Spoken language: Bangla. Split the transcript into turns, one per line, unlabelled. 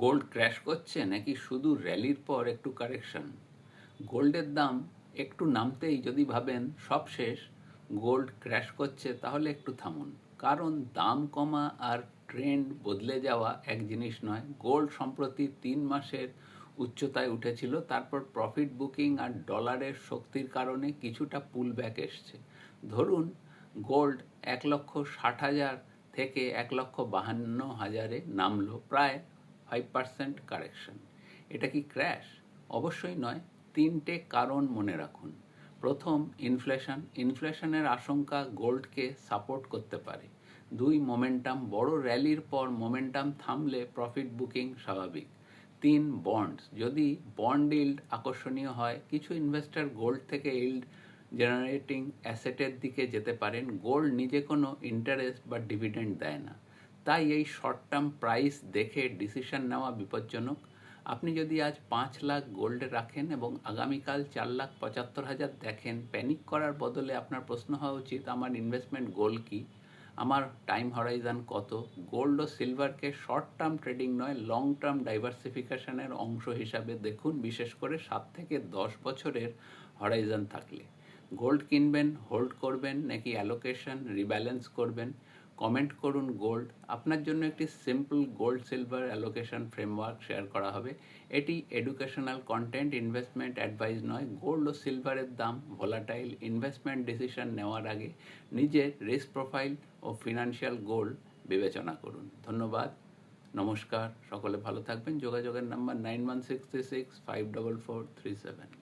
গোল্ড ক্র্যাশ করছে নাকি শুধু র্যালির পর একটু কারেকশন? গোল্ডের দাম একটু নামতেই যদি ভাবেন সব শেষ, গোল্ড ক্র্যাশ করছে, তাহলে একটু থামুন। কারণ দাম কমা আর ট্রেন্ড বদলে যাওয়া এক জিনিস নয়। গোল্ড সম্প্রতি 3 মাসের উচ্চতায় উঠেছিল, তারপর প্রফিট বুকিং আর ডলারের শক্তির কারণে কিছুটা পুল ব্যাক এসছে। ধরুন গোল্ড 1,60,000 থেকে 1,52,000-এ নামলো, প্রায় 5% কারেকশন। এটা কি ক্র্যাশ? অবশ্যই নয়। তিনটে কারণ মনে রাখুন। প্রথম, ইনফ্লেশনের আশঙ্কা গোল্ডকে সাপোর্ট করতে পারে। দুই, মোমেন্টাম, বড় র্যালির পর মোমেন্টাম থামলে প্রফিট বুকিং স্বাভাবিক। তিন, বন্ডস, যদি বন্ড ইল্ড আকর্ষণীয় হয়, কিছু ইনভেস্টর গোল্ড থেকে ইল্ড জেনারেটিং অ্যাসেটের দিকে যেতে পারেন। গোল্ড নিজে কোনো ইন্টারেস্ট বা ডিভিডেন্ড দেয় না, তাই এই শর্ট টার্ম প্রাইস দেখে ডিসিশন নেওয়া বিপজ্জনক। আপনি যদি আজ 5 লাখ গোল্ডে রাখেন এবং আগামীকাল 4,75,000 দেখেন, প্যানিক করার বদলে আপনার প্রশ্ন হওয়া উচিত, আমার ইনভেস্টমেন্ট গোল কি, আমার টাইম হরাইজন কত? গোল্ড ও সিলভারকে শর্ট টার্ম ট্রেডিং নয়, লং টার্ম ডাইভার্সিফিকেশনের অংশ হিসাবে দেখুন, বিশেষ করে 7 থেকে 10 বছরের হরাইজন থাকলে। গোল্ড কিনবেন, হোল্ড করবেন নাকি অ্যালোকেশন রিব্যালেন্স করবেন? কমেন্ট করুন গোল্ড। আপনার জন্য একটি simple gold silver allocation framework share করা হবে। এটি এডুকেশনাল কন্টেন্ট, ইনভেস্টমেন্ট অ্যাডভাইস নয়। গোল্ড ও সিলভারের দাম ভোলাটাইল। ইনভেস্টমেন্ট ডিসিশন নেওয়ার আগে নিজের রিস্ক প্রোফাইল ও ফিনান্সিয়াল গোল বিবেচনা করুন। ধন্যবাদ, নমস্কার, সকলে ভালো থাকবেন। যোগাযোগের নাম্বার 9166354437।